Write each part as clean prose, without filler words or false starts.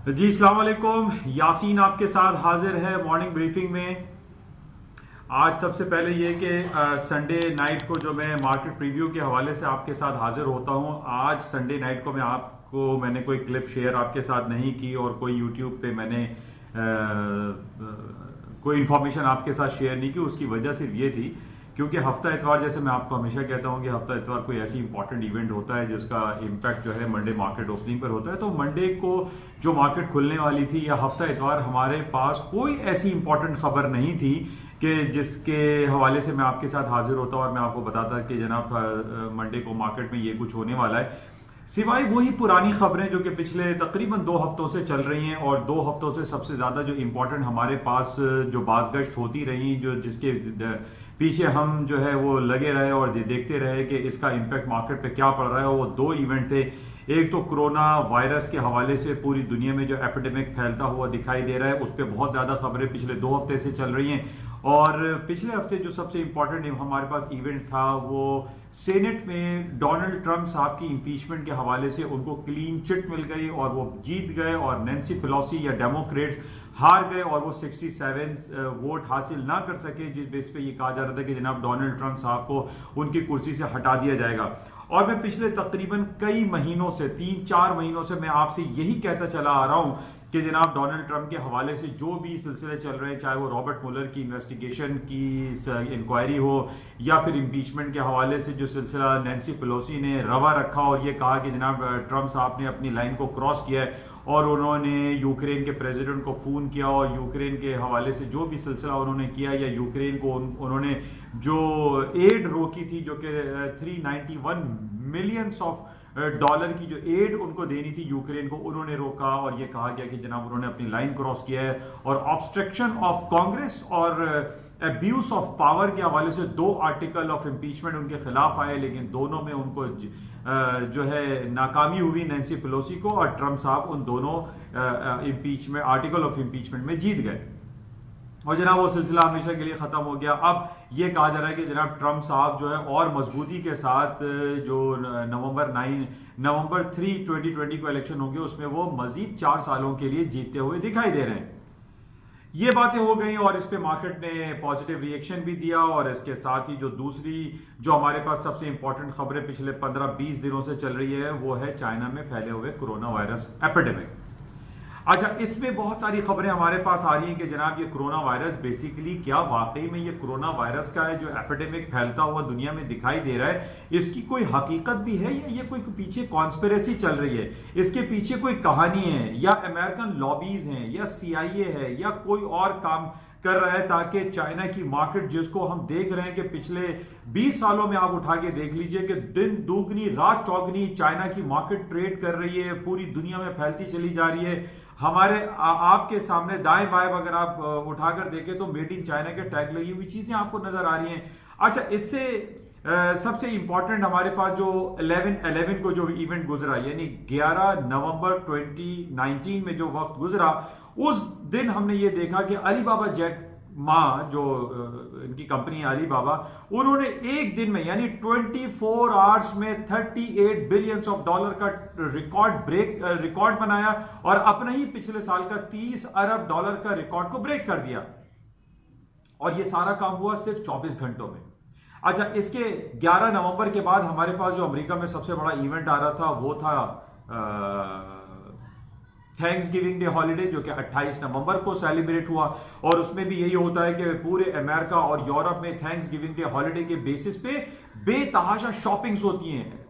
जी अस्सलाम वालेकुम। यासीन आपके साथ हाजिर है मॉर्निंग ब्रीफिंग में। आज सबसे पहले ये कि संडे नाइट को जो मैं मार्केट प्रीव्यू के हवाले से आपके साथ हाजिर होता हूँ। आज संडे नाइट को मैंने कोई क्लिप शेयर आपके साथ नहीं की और कोई यूट्यूब पे मैंने कोई इन्फॉर्मेशन आपके साथ शेयर नहीं की। उसकी वजह सिर्फ ये थी क्योंकि हफ्ता इतवार, जैसे मैं आपको हमेशा कहता हूं कि हफ्ता इतवार कोई ऐसी इंपॉर्टेंट इवेंट होता है जिसका इम्पैक्ट जो है मंडे मार्केट ओपनिंग पर होता है। तो मंडे को जो मार्केट खुलने वाली थी या हफ्ता इतवार, हमारे पास कोई ऐसी इंपॉर्टेंट खबर नहीं थी कि जिसके हवाले से मैं आपके साथ हाजिर होता और मैं आपको बताता कि जनाब मंडे को मार्केट में ये कुछ होने वाला है, सिवाय वही पुरानी खबरें जो कि पिछले तकरीबन 2 हफ्तों से चल रही हैं। और 2 हफ्तों से सबसे ज्यादा जो इंपॉर्टेंट हमारे पास जो बाज़गश्त होती रही, जो जिसके पीछे हम जो है वो लगे रहे और देखते रहे कि इसका इम्पैक्ट मार्केट पे क्या पड़ रहा है, वो 2 इवेंट थे। एक तो कोरोना वायरस के हवाले से पूरी दुनिया में जो एपिडेमिक फैलता हुआ दिखाई दे रहा है, उस पर बहुत ज्यादा खबरें पिछले 2 हफ्ते से चल रही हैं। और पिछले हफ्ते जो सबसे इंपॉर्टेंट हमारे पास इवेंट था, वो सेनेट में डोनाल्ड ट्रंप साहब की इंपीचमेंट के हवाले से उनको क्लीन चिट मिल गई और वो जीत गए और नैन्सी पेलोसी या डेमोक्रेट्स हार गए और वो 67 वोट हासिल ना कर सके, जिस बेस पे ये कहा जा रहा था कि जनाब डोनाल्ड ट्रंप साहब को उनकी कुर्सी से हटा दिया जाएगा। और मैं पिछले तकरीबन कई महीनों से, 3-4 महीनों से मैं आपसे यही कहता चला आ रहा हूं कि जनाब डोनाल्ड ट्रंप के हवाले से जो भी सिलसिले चल रहे हैं, चाहे वो रॉबर्ट मुलर की इन्वेस्टिगेशन की इंक्वायरी हो या फिर इम्पीचमेंट के हवाले से जो सिलसिला नैन्सी पेलोसी ने रवा रखा और ये कहा कि जनाब ट्रंप साहब ने अपनी लाइन को क्रॉस किया है और उन्होंने यूक्रेन के प्रेसिडेंट को फोन किया और यूक्रेन के हवाले से जो भी सिलसिला उन्होंने किया, या यूक्रेन को उन्होंने जो एड रोकी थी, जो कि 391 मिलियंस ऑफ डॉलर की जो एड उनको देनी थी यूक्रेन को, उन्होंने रोका। और ये कहा गया कि जनाब उन्होंने अपनी लाइन क्रॉस किया है। और ऑब्स्ट्रक्शन ऑफ कांग्रेस और अब्यूज ऑफ पावर के हवाले से 2 आर्टिकल ऑफ इम्पीचमेंट उनके खिलाफ आए, लेकिन दोनों में उनको जो है नाकामी हुई नैन्सी पेलोसी को, और ट्रंप साहब उन दोनों इम्पीचमेंट आर्टिकल ऑफ इम्पीचमेंट में जीत गए और जनाब वो सिलसिला हमेशा के लिए खत्म हो गया। अब ये कहा जा रहा है कि जनाब ट्रंप साहब जो है और मजबूती के साथ जो नवंबर 3 2020 को इलेक्शन होंगे उसमें वो मजीद 4 सालों के लिए जीतते हुए दिखाई दे रहे हैं। ये बातें हो गई और इस पे मार्केट ने पॉजिटिव रिएक्शन भी दिया। और इसके साथ ही जो दूसरी जो हमारे पास सबसे इंपॉर्टेंट खबरें पिछले 15-20 दिनों से चल रही है, वो है चाइना में फैले हुए कोरोना वायरस एपिडेमिक। अच्छा, इसमें बहुत सारी खबरें हमारे पास आ रही हैं कि जनाब ये कोरोना वायरस बेसिकली क्या वाकई में ये कोरोना वायरस का है जो एपिडेमिक फैलता हुआ दुनिया में दिखाई दे रहा है, इसकी कोई हकीकत भी है या ये कोई पीछे कॉन्स्पिरेसी चल रही है, इसके पीछे कोई कहानी है, या अमेरिकन लॉबीज हैं, या CIA है, या कोई और काम कर रहा है ताकि चाइना की मार्केट, जिसको हम देख रहे हैं कि पिछले 20 सालों में आप उठा के देख लीजिए कि दिन दुगनी रात चौगनी चाइना की मार्केट ट्रेड कर रही है, पूरी दुनिया में फैलती चली जा रही है। हमारे आपके सामने दाएं बाएं अगर आप उठाकर देखें तो मेड इन चाइना के टैग लगी हुई चीजें आपको नजर आ रही हैं। अच्छा, इससे सबसे इंपॉर्टेंट हमारे पास जो 11/11 को जो इवेंट गुजरा, यानी 11 नवंबर 2019 में जो वक्त गुजरा, उस दिन हमने ये देखा कि अलीबाबा जैक मां, जो इनकी कंपनी है अलीबाबा, उन्होंने एक दिन में यानी 24 आवर्स में 38 बिलियंस ऑफ डॉलर का रिकॉर्ड बनाया और अपने ही पिछले साल का 30 अरब डॉलर का रिकॉर्ड को ब्रेक कर दिया। और ये सारा काम हुआ सिर्फ 24 घंटों में। अच्छा, इसके 11 नवंबर के बाद हमारे पास जो अमेरिका में सबसे बड़ा इवेंट आ रहा था वो था थैंक्स गिविंग डे हॉलीडे, जो कि 28 नवंबर को सेलिब्रेट हुआ। और उसमें भी यही होता है कि पूरे अमेरिका और यूरोप में थैंक्स गिविंग डे हॉलीडे के बेसिस पे बेतहाशा शॉपिंग्स होती हैं।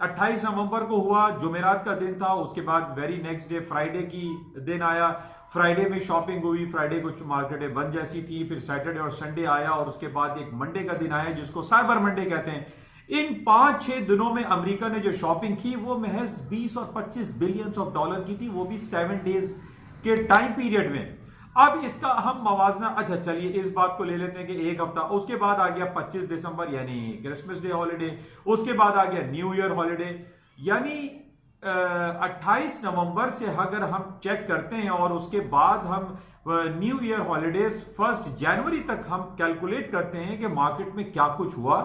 28 नवंबर को हुआ, जुमेरात का दिन था, उसके बाद वेरी नेक्स्ट डे फ्राइडे की दिन आया, फ्राइडे में शॉपिंग हुई, फ्राइडे को मार्केटें बंद जैसी थी, फिर सैटरडे और संडे आया और उसके बाद एक मंडे का दिन आया जिसको साइबर मंडे कहते हैं। इन 5-6 दिनों में अमेरिका ने जो शॉपिंग की वो महज 20 और 25 बिलियंस ऑफ डॉलर की थी, वो भी 7 डेज के टाइम पीरियड में। अब इसका हम मवाजना, अच्छा चलिए इस बात को ले लेते हैं कि एक हफ्ता, उसके बाद आ गया 25 दिसंबर यानी क्रिसमस डे हॉलीडे, उसके बाद आ गया न्यू ईयर हॉलीडे, यानी 28 नवंबर से अगर हम चेक करते हैं और उसके बाद हम न्यू ईयर हॉलीडेज 1 जनवरी तक हम कैलकुलेट करते हैं कि मार्केट में क्या कुछ हुआ,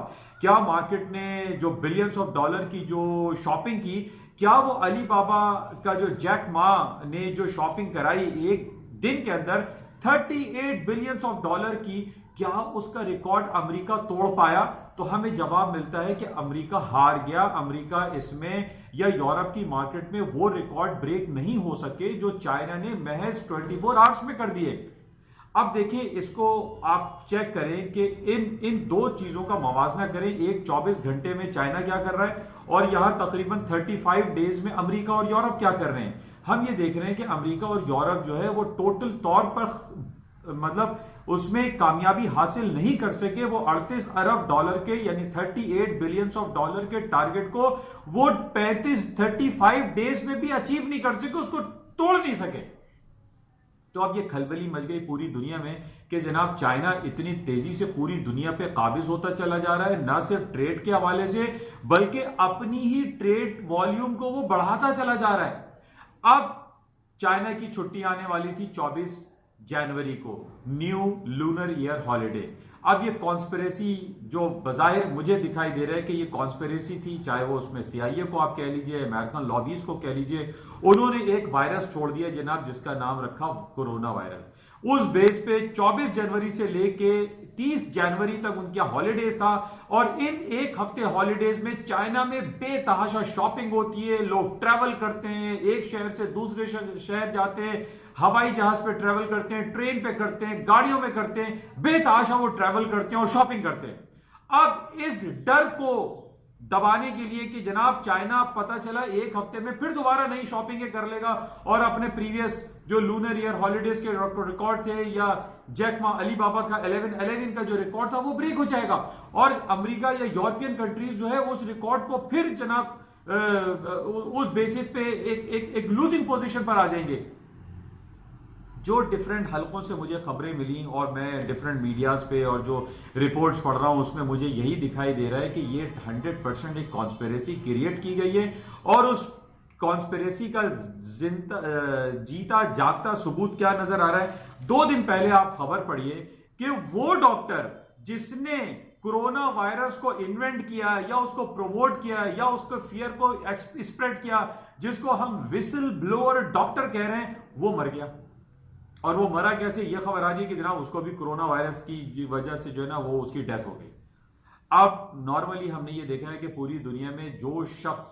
क्या मार्केट ने जो बिलियंस ऑफ डॉलर की जो शॉपिंग की, क्या वो अली बाबा का जो जैक मा ने जो शॉपिंग कराई एक दिन के अंदर 38 बिलियंस ऑफ डॉलर की, क्या उसका रिकॉर्ड अमेरिका तोड़ पाया? तो हमें जवाब मिलता है कि अमेरिका हार गया। अमेरिका इसमें या यूरोप की मार्केट में वो रिकॉर्ड ब्रेक नहीं हो सके जो चाइना ने महज 24 आवर्स में कर दिए। अब देखिए, इसको आप चेक करें कि इन दो चीजों का मवाजना करें। एक 24 घंटे में चाइना क्या कर रहा है और यहां तकरीबन 35 डेज में अमेरिका और यूरोप क्या कर रहे हैं। हम ये देख रहे हैं कि अमेरिका और यूरोप जो है वो टोटल तौर पर मतलब उसमें कामयाबी हासिल नहीं कर सके। वो 38 अरब डॉलर के यानी 38 बिलियंस ऑफ डॉलर के टारगेट को वो 35 डेज में भी अचीव नहीं कर सके, उसको तोड़ नहीं सके। तो अब ये खलबली मच गई पूरी दुनिया में कि जनाब चाइना इतनी तेजी से पूरी दुनिया पे काबिज होता चला जा रहा है, ना सिर्फ ट्रेड के हवाले से बल्कि अपनी ही ट्रेड वॉल्यूम को वो बढ़ाता चला जा रहा है। अब चाइना की छुट्टी आने वाली थी 24 जनवरी को, न्यू लूनर ईयर हॉलिडे। अब ये कॉन्स्पिरेसी जो बजाहिर मुझे दिखाई दे रहा है कि ये कॉन्स्पिरेसी थी, चाहे वो उसमें सीआईए को आप कह लीजिए, अमेरिकन लॉबीज को कह लीजिए, उन्होंने एक वायरस छोड़ दिया जनाब जिसका नाम रखा कोरोना वायरस। उस बेस पे 24 जनवरी से लेके 30 जनवरी तक उनका हॉलीडेज था और इन एक हफ्ते हॉलीडेज में चाइना में बेतहाशा शॉपिंग होती है, लोग ट्रैवल करते हैं, एक शहर से दूसरे शहर जाते हैं, हवाई जहाज पे ट्रैवल करते हैं, ट्रेन पे करते हैं, गाड़ियों में करते हैं, बेतहाशा वो ट्रैवल करते हैं और शॉपिंग करते हैं। अब इस डर को दबाने के लिए कि जनाब चाइना पता चला एक हफ्ते में फिर दोबारा नई शॉपिंग कर लेगा और अपने प्रीवियस जो लूनर ईयर हॉलीडेज के रिकॉर्ड थे या जैक मा अली बाबा का 11-11 का जो रिकॉर्ड था वो ब्रेक हो जाएगा और अमेरिका या यूरोपियन कंट्रीज जो है उस रिकॉर्ड को फिर जनाब उस बेसिस पे एक लूजिंग पोजीशन पर आ जाएंगे। जो डिफरेंट हलकों से मुझे खबरें मिली और मैं डिफरेंट मीडियाज पे और जो रिपोर्ट्स पढ़ रहा हूं उसमें मुझे यही दिखाई दे रहा है कि ये 100% एक कॉन्स्पिरेसी क्रिएट की गई है और उस कॉन्स्पिरेसी का जीता जागता सबूत क्या नजर आ रहा है। 2 दिन पहले आप खबर पढ़िए कि वो डॉक्टर जिसने कोरोना वायरस को इन्वेंट किया या उसको प्रमोट किया या उसको फियर को स्प्रेड किया, जिसको हम विसल ब्लोअर डॉक्टर कह रहे हैं, वो मर गया। और वो मरा कैसे, ये खबर आ रही है कि जनाब उसको भी कोरोना वायरस की वजह से जो है ना वो उसकी डेथ हो गई। अब नॉर्मली हमने ये देखा है कि पूरी दुनिया में जो शख्स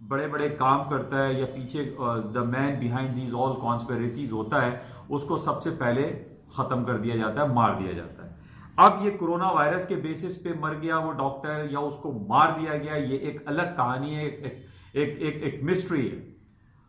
बड़े बड़े काम करता है या पीछे the man behind these all conspiracies होता है, उसको सबसे पहले खत्म कर दिया जाता है, मार दिया जाता है। अब ये कोरोना वायरस के बेसिस पे मर गया वो डॉक्टर या उसको मार दिया गया, ये एक अलग कहानी है, एक मिस्ट्री है।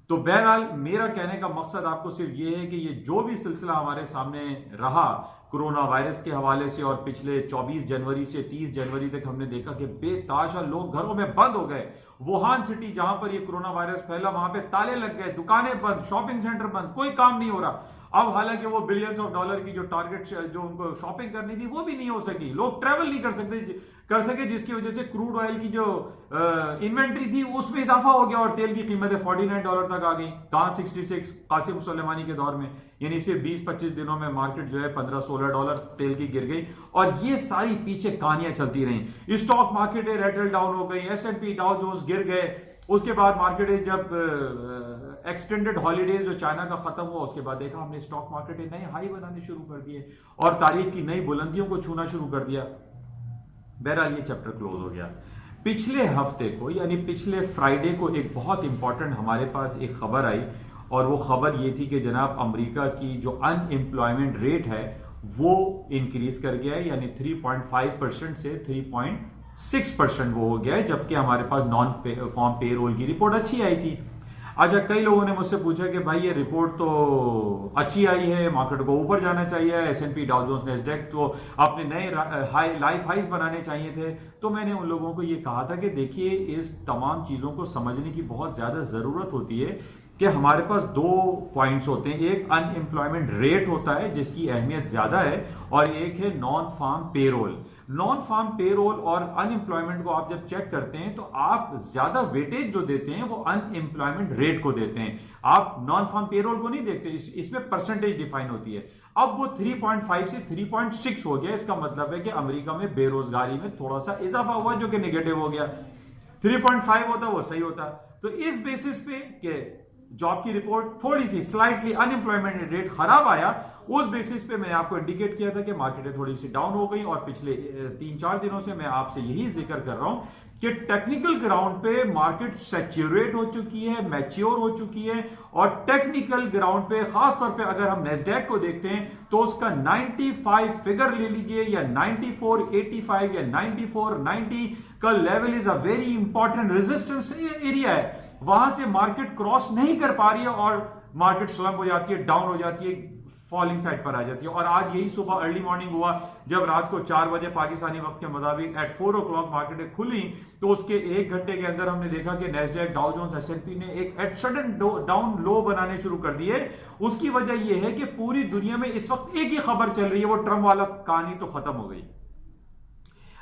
तो बहरहाल मेरा कहने का मकसद आपको सिर्फ ये है कि ये जो भी सिलसिला हमारे सामने रहा कोरोना वायरस के हवाले से और पिछले 24 जनवरी से 30 जनवरी तक हमने देखा कि बेताशा लोग घरों में बंद हो गए। वुहान सिटी जहां पर ये कोरोना वायरस फैला वहां पे ताले लग गए, दुकानें बंद, शॉपिंग सेंटर बंद, कोई काम नहीं हो रहा। अब हालांकि वो बिलियंस ऑफ डॉलर की जो टारगेट जो उनको शॉपिंग करनी थी वो भी नहीं हो सकी, लोग ट्रैवल नहीं कर सके जिसकी वजह से क्रूड ऑयल की जो इन्वेंट्री थी उसमें इजाफा हो गया और तेल की कीमतें $49 तक आ गई। कहां 66 कासिम सुलेमानी के दौर में, यानी सिर्फ 20-25 दिनों में मार्केट जो है $15-16 तेल की गिर गई। और ये सारी पीछे कहानियां चलती रही। स्टॉक मार्केटें रेटल डाउन हो गई, S&P डाउ जोन्स गिर गए। उसके बाद मार्केट जब एक्सटेंडेड हॉलीडेज जो चाइना का खत्म हुआ उसके बाद देखा हमने स्टॉक मार्केट नए हाई बनाने शुरू कर दिए और तारीख की नई बुलंदियों को छूना शुरू कर दिया। बहरहाल ये चैप्टर क्लोज हो गया। पिछले हफ्ते को यानी पिछले फ्राइडे को एक बहुत इंपॉर्टेंट हमारे पास एक खबर आई और वो खबर ये थी कि जनाब अमेरिका की जो अनएम्प्लॉयमेंट रेट है वो इंक्रीज कर गया है, यानी 3.5% से 3.6% वो हो गया है, जबकि हमारे पास नॉन फॉर्म पेरोल की रिपोर्ट अच्छी आई थी। अच्छा, कई लोगों ने मुझसे पूछा कि भाई ये रिपोर्ट तो अच्छी आई है, मार्केट को ऊपर जाना चाहिए, S&P डाउ जोन्स नैस्डैक तो अपने नए लाइफ हाइज बनाने चाहिए थे। तो मैंने उन लोगों को ये कहा था कि देखिए इस तमाम चीजों को समझने की बहुत ज्यादा जरूरत होती है कि हमारे पास 2 पॉइंट्स होते हैं। एक अनएम्प्लॉयमेंट रेट होता है जिसकी अहमियत ज्यादा है और एक है non farm payroll. Non farm payroll और अनएम्प्लॉयमेंट को आप जब चेक करते हैं तो आप ज्यादा वेटेज जो देते हैं वो अनएम्प्लॉयमेंट रेट को देते हैं, आप नॉन फार्म पेरोल को नहीं देखते। इसमें परसेंटेज डिफाइन होती है। अब वो 3.5 से 3.6 हो गया। इसका मतलब है कि अमेरिका में बेरोजगारी में थोड़ा सा इजाफा हुआ जो कि नेगेटिव हो गया। 3.5 होता वो सही होता, तो इस बेसिस पे कि जॉब की रिपोर्ट थोड़ी सी स्लाइटली अनएम्प्लॉयमेंट रेट खराब आया, उस बेसिस पे मैंने आपको इंडिकेट किया था कि मार्केटें थोड़ी सी डाउन हो गई। और पिछले 3-4 दिनों से मैं आपसे यही जिक्र कर रहा हूं कि टेक्निकल ग्राउंड पे मार्केट सैचुरेट हो चुकी है, मैच्योर हो चुकी है। और टेक्निकल ग्राउंड पे खासतौर पे अगर हम नेस्डैक को देखते हैं तो उसका 95 फिगर ले लीजिए, या 9485 या 9490 का level is a very important resistance area है। वहां से मार्केट क्रॉस नहीं कर पा रही है और मार्केट स्लम्प हो जाती है, डाउन हो जाती है, फॉलिंग साइड पर आ जाती है। और आज यही सुबह अर्ली मॉर्निंग हुआ, जब रात को 4 बजे पाकिस्तानी वक्त के मुताबिक एट 4 o'clock मार्केटें खुली, तो उसके 1 घंटे के अंदर हमने देखा कि नेस्डैक, डाउ जोन्स, एसएनपी ने एक एट सडन डाउन लो बनाने शुरू कर दिए। उसकी वजह यह है कि पूरी दुनिया में इस वक्त एक ही खबर चल रही है, वो ट्रम्प वाला कहानी तो खत्म हो गई।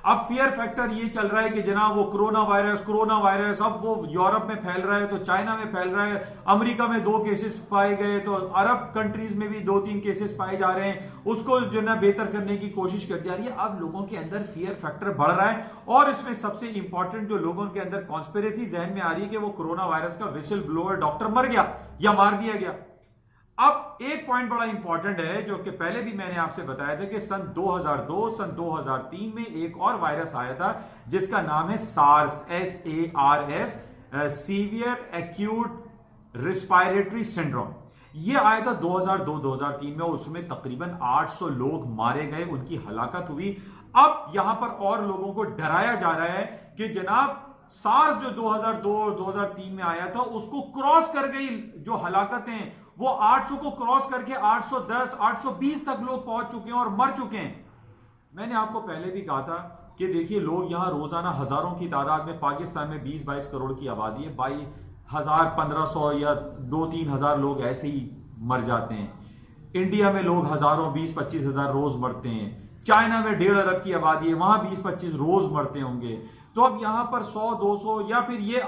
अब फियर फैक्टर ये चल रहा है कि जनाब वो कोरोना वायरस अब वो यूरोप में फैल रहा है, तो चाइना में फैल रहा है, अमेरिका में 2 केसेस पाए गए, तो अरब कंट्रीज में भी 2-3 केसेस पाए जा रहे हैं, उसको जो ना बेहतर करने की कोशिश कर जा रही है। अब लोगों के अंदर फियर फैक्टर बढ़ रहा है, और इसमें सबसे इंपॉर्टेंट जो लोगों के अंदर कॉन्स्पिरेसी जहन में आ रही है कि वो कोरोना वायरस का विसल ब्लोअर डॉक्टर मर गया या मार दिया गया। अब एक पॉइंट बड़ा इंपॉर्टेंट है जो कि पहले भी मैंने आपसे बताया था कि सन 2002, सन 2003 में एक और वायरस आया था जिसका नाम है SARS, SARS, severe acute respiratory syndrome. ये आया था 2002-2003 में, उसमें तकरीबन 800 लोग मारे गए, उनकी हलाकत हुई। अब यहां पर और लोगों को डराया जा रहा है कि जनाब सार्स जो 2002 और 2003 में आया था उसको क्रॉस कर गई, जो हलाकतें वो 800 को क्रॉस करके 810, 820 तक लोग पहुंच चुके हैं और मर चुके हैं। मैंने आपको पहले भी कहा था कि देखिए लोग यहां रोजाना हजारों की तादाद में, पाकिस्तान में 20-22 करोड़ की आबादी है, 22,000, 1,500 या 2-3 हजार लोग ऐसे ही मर जाते हैं। इंडिया में लोग हजारों, 20-25 हजार रोज मरते हैं। चाइना में 1.5 अरब की आबादी है, वहां 20-25 रोज मरते होंगे। तो अब यहां पर 100-200 या फिर ये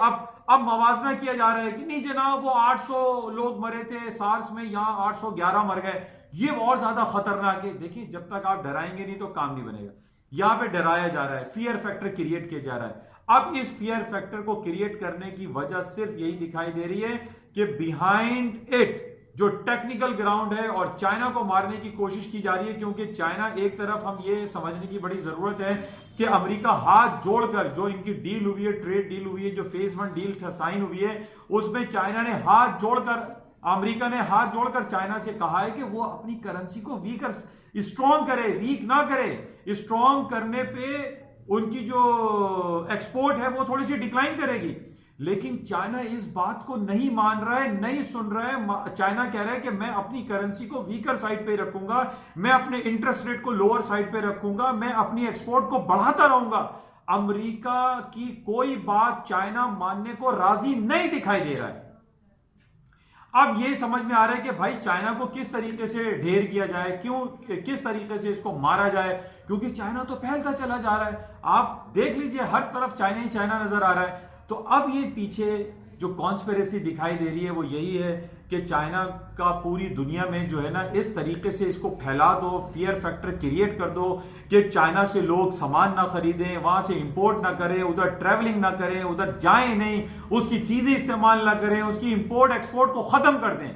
अब मवाजना किया जा रहा है कि नहीं जनाब वो 800 लोग मरे थे सार्स में, यहां 811 मर गए, ये और ज्यादा खतरनाक है। देखिए जब तक आप डराएंगे नहीं तो काम नहीं बनेगा। यहां पे डराया जा रहा है, फियर फैक्टर क्रिएट किया जा रहा है। अब इस फियर फैक्टर को क्रिएट करने की वजह सिर्फ यही दिखाई दे रही है कि बिहाइंड इट जो टेक्निकल ग्राउंड है और चाइना को मारने की कोशिश की जा रही है। क्योंकि चाइना, एक तरफ हम ये समझने की बड़ी जरूरत है कि अमेरिका हाथ जोड़कर, जो इनकी डील हुई है, ट्रेड डील हुई है, जो फेज 1 डील साइन हुई है, उसमें चाइना ने हाथ जोड़कर, अमेरिका ने हाथ जोड़कर चाइना से कहा है कि वो अपनी करेंसी को स्ट्रॉन्ग करे, वीक ना करे। स्ट्रॉन्ग करने पे उनकी जो एक्सपोर्ट है वो थोड़ी सी डिक्लाइन करेगी। लेकिन चाइना इस बात को नहीं मान रहा है, नहीं सुन रहा है। चाइना कह रहा है कि मैं अपनी करेंसी को वीकर साइड पे रखूंगा, मैं अपने इंटरेस्ट रेट को लोअर साइड पे रखूंगा, मैं अपनी एक्सपोर्ट को बढ़ाता रहूंगा। अमेरिका की कोई बात चाइना मानने को राजी नहीं दिखाई दे रहा है। अब ये समझ में आ रहा है कि भाई चाइना को किस तरीके से ढेर किया जाए, किस तरीके से इसको मारा जाए, क्योंकि चाइना तो फैलता चला जा रहा है। आप देख लीजिए हर तरफ चाइना ही चाइना नजर आ रहा है। तो अब ये पीछे जो कॉन्स्पिरेसी दिखाई दे रही है वो यही है कि चाइना का पूरी दुनिया में जो है ना, इस तरीके से इसको फैला दो, फियर फैक्टर क्रिएट कर दो कि चाइना से लोग सामान ना खरीदें, वहां से इंपोर्ट ना करें, उधर ट्रेवलिंग ना करें, उधर जाएं नहीं, उसकी चीजें इस्तेमाल ना करें, उसकी इंपोर्ट एक्सपोर्ट को खत्म कर दें।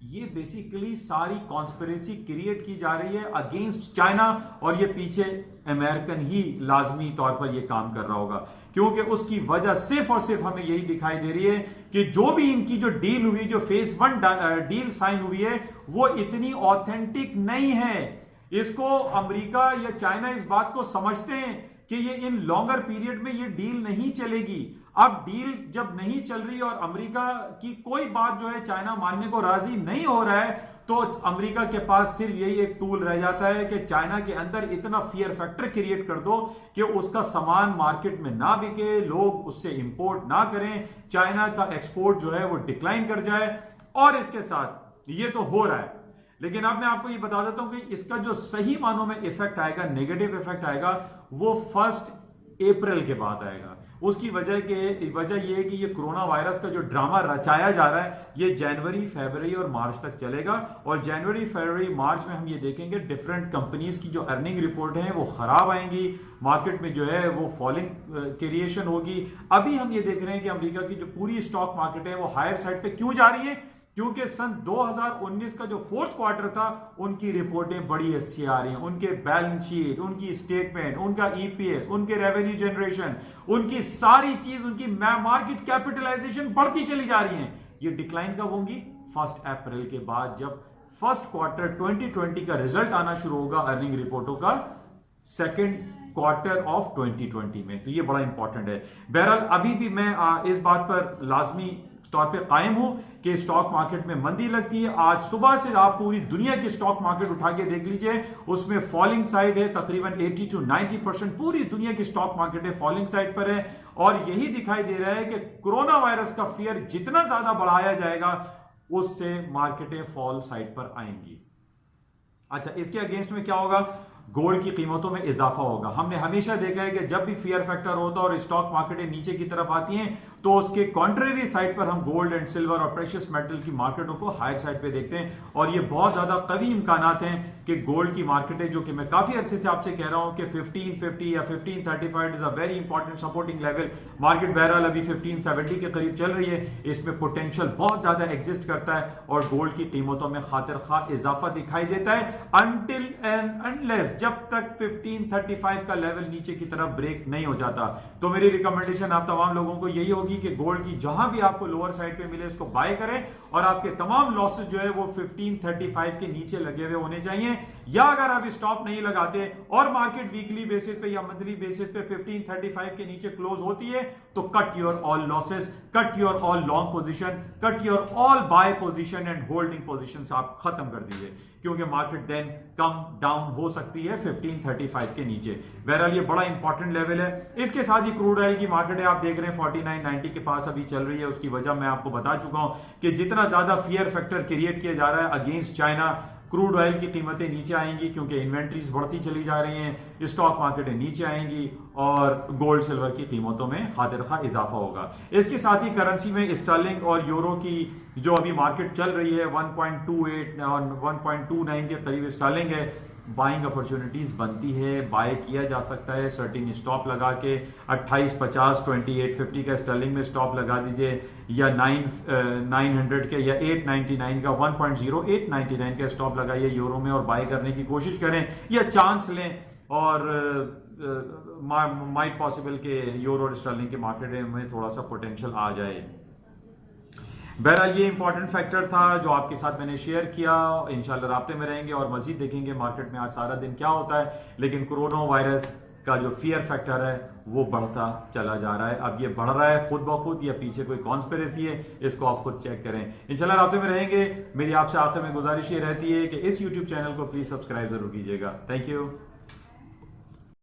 ये बेसिकली सारी कॉन्स्पिरेसी क्रिएट की जा रही है अगेंस्ट चाइना, और ये पीछे अमेरिकन ही लाजमी तौर पर ये काम कर रहा होगा। क्योंकि उसकी वजह सिर्फ और सिर्फ हमें यही दिखाई दे रही है कि जो भी इनकी जो डील हुई, जो फेज 1 डील साइन हुई है, वो इतनी ऑथेंटिक नहीं है। इसको अमेरिका या चाइना इस बात को समझते हैं कि ये इन लॉन्गर पीरियड में ये डील नहीं चलेगी। अब डील जब नहीं चल रही और अमेरिका की कोई बात जो है चाइना मानने को राजी नहीं हो रहा है, तो अमेरिका के पास सिर्फ यही एक टूल रह जाता है कि चाइना के अंदर इतना फियर फैक्टर क्रिएट कर दो कि उसका सामान मार्केट में ना बिके, लोग उससे इंपोर्ट ना करें, चाइना का एक्सपोर्ट जो है वो डिक्लाइन कर जाए। और इसके साथ ये तो हो रहा है, लेकिन अब मैं आपको ये बता देता हूं कि इसका जो सही मानों में इफेक्ट आएगा, नेगेटिव इफेक्ट आएगा, वो 1 अप्रैल के बाद आएगा। उसकी वजह यह है कि ये कोरोना वायरस का जो ड्रामा रचाया जा रहा है ये जनवरी, फरवरी और मार्च तक चलेगा। और जनवरी, फरवरी, मार्च में हम ये देखेंगे डिफरेंट कंपनीज की जो अर्निंग रिपोर्ट है वो खराब आएंगी, मार्केट में जो है वो फॉलिंग क्रिएशन होगी। अभी हम ये देख रहे हैं कि अमेरिका की जो पूरी स्टॉक मार्केट है वो हायर साइड पे क्यों जा रही है, क्योंकि सन 2019 का जो फोर्थ क्वार्टर था उनकी रिपोर्टें बड़ी अच्छी आ रही हैं, उनके बैलेंस शीट, उनकी स्टेटमेंट, उनका ईपीएस, उनके रेवेन्यू जनरेशन, उनकी सारी चीज, उनकी मार्केट कैपिटलाइजेशन बढ़ती चली जा रही है। ये डिक्लाइन कब होंगी? 1 अप्रैल के बाद, जब फर्स्ट क्वार्टर 2020 का रिजल्ट आना शुरू होगा अर्निंग रिपोर्टों का सेकेंड क्वार्टर ऑफ 2020 में। तो ये बड़ा इंपॉर्टेंट है। बहरहाल अभी भी मैं इस बात पर लाजमी तौर पे कायम हूं कि स्टॉक मार्केट में मंदी लगती है। आज सुबह से आप पूरी दुनिया की स्टॉक मार्केट उठा के देख लीजिए, उसमें फॉलिंग साइड है, तकरीबन 80 to 90% पूरी दुनिया की स्टॉक मार्केट है फॉलिंग साइड पर है। और यही दिखाई दे रहा है कि कोरोना वायरस का फियर जितना ज्यादा बढ़ाया जाएगा उससे मार्केटें फॉल साइड पर आएंगी। अच्छा, इसके अगेंस्ट में क्या होगा? गोल्ड की कीमतों में इजाफा होगा। हमने हमेशा देखा है कि जब भी फियर फैक्टर होता है और स्टॉक मार्केटें नीचे की तरफ आती हैं तो उसके कॉन्ट्रेरी साइड पर हम गोल्ड एंड सिल्वर और प्रेशियस मेटल की मार्केटों को हायर साइड पे देखते हैं। और ये बहुत ज्यादा कवी इम्कानात हैं कि गोल्ड की मार्केटें, जो कि मैं काफी अरसे से आपसे कह रहा हूं कि 1550 या 1535 is a very important supporting level. Market बहरहाल अभी 1570 के करीब चल रही है, इसमें पोटेंशियल बहुत ज्यादा एग्जिस्ट करता है और गोल्ड की कीमतों में खातिर खा इजाफा दिखाई देता है अनटिल एंड अनलेस, जब तक 1535 का लेवल नीचे की तरफ ब्रेक नहीं हो जाता। तो मेरी रिकमेंडेशन आप तमाम लोगों को यही होगी कि गोल्ड की जहां भी आपको लोअर साइड पे मिले उसको बाय करें और आपके तमाम लॉसेस जो है वो 1535 के नीचे लगे हुए होने चाहिए। या अगर आप स्टॉप नहीं लगाते और मार्केट वीकली बेसिस पे या मंथली बेसिस पे 1535 के नीचे क्लोज होती है तो cut your all losses, cut your all long position, cut your all buy position and holding positions आप खत्म कर दीजिए, क्योंकि मार्केट देन कम डाउन हो सकती है 1535 के नीचे। बहरहाल ये बड़ा इंपॉर्टेंट लेवल है। इसके साथ ही क्रूड ऑयल की मार्केट है, आप देख रहे हैं 49.90 के पास अभी चल रही है। उसकी वजह मैं आपको बता चुका हूं कि जितना ज्यादा फियर फैक्टर क्रिएट किया जा रहा है अगेंस्ट चाइना, क्रूड ऑयल की कीमतें नीचे आएंगी क्योंकि इन्वेंट्रीज बढ़ती चली जा रही हैं, स्टॉक मार्केटें नीचे आएंगी और गोल्ड सिल्वर की कीमतों में खातिर खा इजाफा होगा। इसके साथ ही करेंसी में स्टर्लिंग और यूरो की जो अभी मार्केट चल रही है 1.28 और 1.29 के करीब स्टर्लिंग है, बाइंग अपॉर्चुनिटीज बनती है, बाय किया जा सकता है सर्टेन स्टॉप लगा के। 2850 2850 का स्टर्लिंग में स्टॉप लगा दीजिए या 900 के या 899 का 1.0899 का स्टॉप लगाइए यूरो में और बाय करने की कोशिश करें या चांस लें और माइट पॉसिबल के यूरो और स्टर्लिंग के मार्केट में थोड़ा सा पोटेंशियल आ जाए। बहरहाल ये इंपॉर्टेंट फैक्टर था जो आपके साथ मैंने शेयर किया। इंशाल्लाह राब्ते में रहेंगे और मजीद देखेंगे मार्केट में आज सारा दिन क्या होता है। लेकिन कोरोना वायरस का जो फियर फैक्टर है वो बढ़ता चला जा रहा है। अब ये बढ़ रहा है खुद ब खुद या पीछे कोई कॉन्स्पिरेसी है, इसको आप खुद चेक करें। इंशाल्लाह राब्ते में रहेंगे। मेरी आपसे आखिर में गुजारिश ये रहती है कि इस यूट्यूब चैनल को प्लीज सब्सक्राइब जरूर कीजिएगा। Thank you.